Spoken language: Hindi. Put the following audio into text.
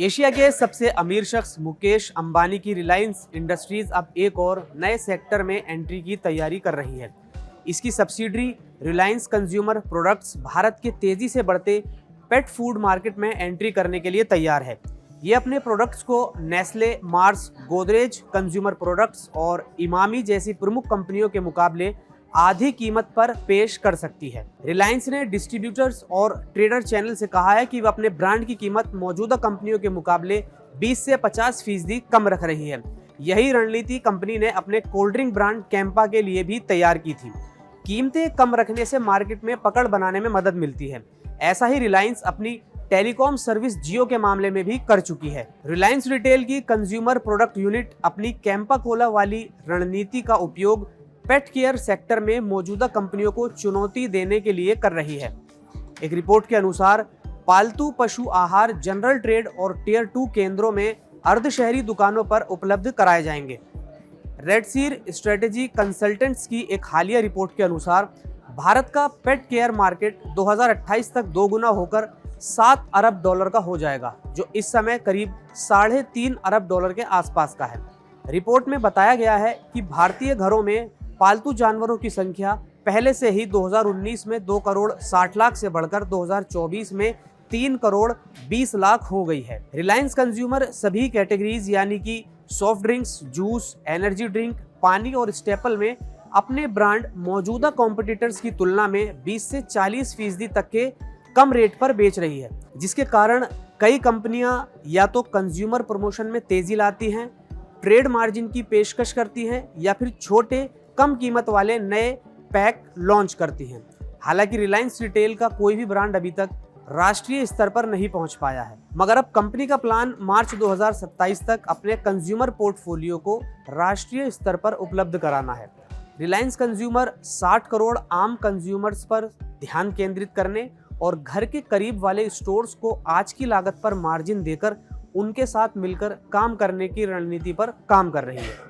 एशिया के सबसे अमीर शख्स मुकेश अंबानी की रिलायंस इंडस्ट्रीज अब एक और नए सेक्टर में एंट्री की तैयारी कर रही है। इसकी subsidiary Reliance consumer products Bharat के तेजी से बढ़ते पेट फूड मार्केट में एंट्री करने के लिए तैयार है। ये अपने प्रोडक्ट्स को Nestle, Mars, Godrej consumer products और इमामी जैसी प्रमुख कंपनियों के मुकाबले आधी कीमत पर पेश कर सकती है। रिलायंस ने डिस्ट्रीब्यूटर्स और ट्रेडर चैनल से कहा है कि वह अपने ब्रांड की कीमत मौजूदा कंपनियों के मुकाबले 20 से 50% कम रख रही है। यही रणनीति कंपनी ने अपने कोल्ड ड्रिंक ब्रांड कैंपा के लिए भी तैयार की थी। कीमतें कम रखने से मार्केट में पकड़ बनाने में मदद मिलती है। ऐसा ही रिलायंस अपनी टेलीकॉम सर्विस जियो के मामले में भी कर चुकी है। रिलायंस रिटेल की कंज्यूमर प्रोडक्ट यूनिट अपनी कैंपा कोला वाली रणनीति का उपयोग पेट केयर सेक्टर में मौजूदा कंपनियों को चुनौती देने के लिए कर रही है। एक रिपोर्ट के अनुसार पालतू पशु आहार जनरल ट्रेड और टियर 2 केंद्रों में अर्धशहरी दुकानों पर उपलब्ध कराए जाएंगे। रेडसीर स्ट्रेटेजी कंसल्टेंट्स की एक हालिया रिपोर्ट के अनुसार भारत का पेट केयर मार्केट 2028 तक दोगुना होकर $7 अरब का हो जाएगा, जो इस समय करीब $3.5 अरब के आसपास का है। रिपोर्ट में बताया गया है कि भारतीय घरों में पालतू जानवरों की संख्या पहले से ही 2019 में 2 करोड़ 60 लाख से बढ़कर 2024 में 3 करोड़ 20 लाख हो गई है। रिलायंस कंज्यूमर सभी कैटेगरीज यानी कि soft drinks, juice, energy drink, पानी और स्टेपल में अपने ब्रांड मौजूदा कॉम्पिटिटर्स की तुलना में 20 से 40% तक के कम रेट पर बेच रही है, जिसके कारण कई कंपनियां या तो कंज्यूमर प्रमोशन में तेजी लाती हैं, ट्रेड मार्जिन की पेशकश करती हैं या फिर छोटे कम कीमत वाले नए पैक लॉन्च करती हैं। हालांकि रिलायंस रिटेल का कोई भी ब्रांड अभी तक राष्ट्रीय स्तर पर नहीं पहुंच पाया है, मगर अब कंपनी का प्लान मार्च 2027 तक अपने कंज्यूमर पोर्टफोलियो को राष्ट्रीय स्तर पर उपलब्ध कराना है। रिलायंस कंज्यूमर 60 करोड़ आम कंज्यूमर्स पर ध्यान केंद्रित करने और घर के करीब वाले स्टोर्स को आज की लागत पर मार्जिन देकर उनके साथ मिलकर काम करने की रणनीति पर काम कर रही है।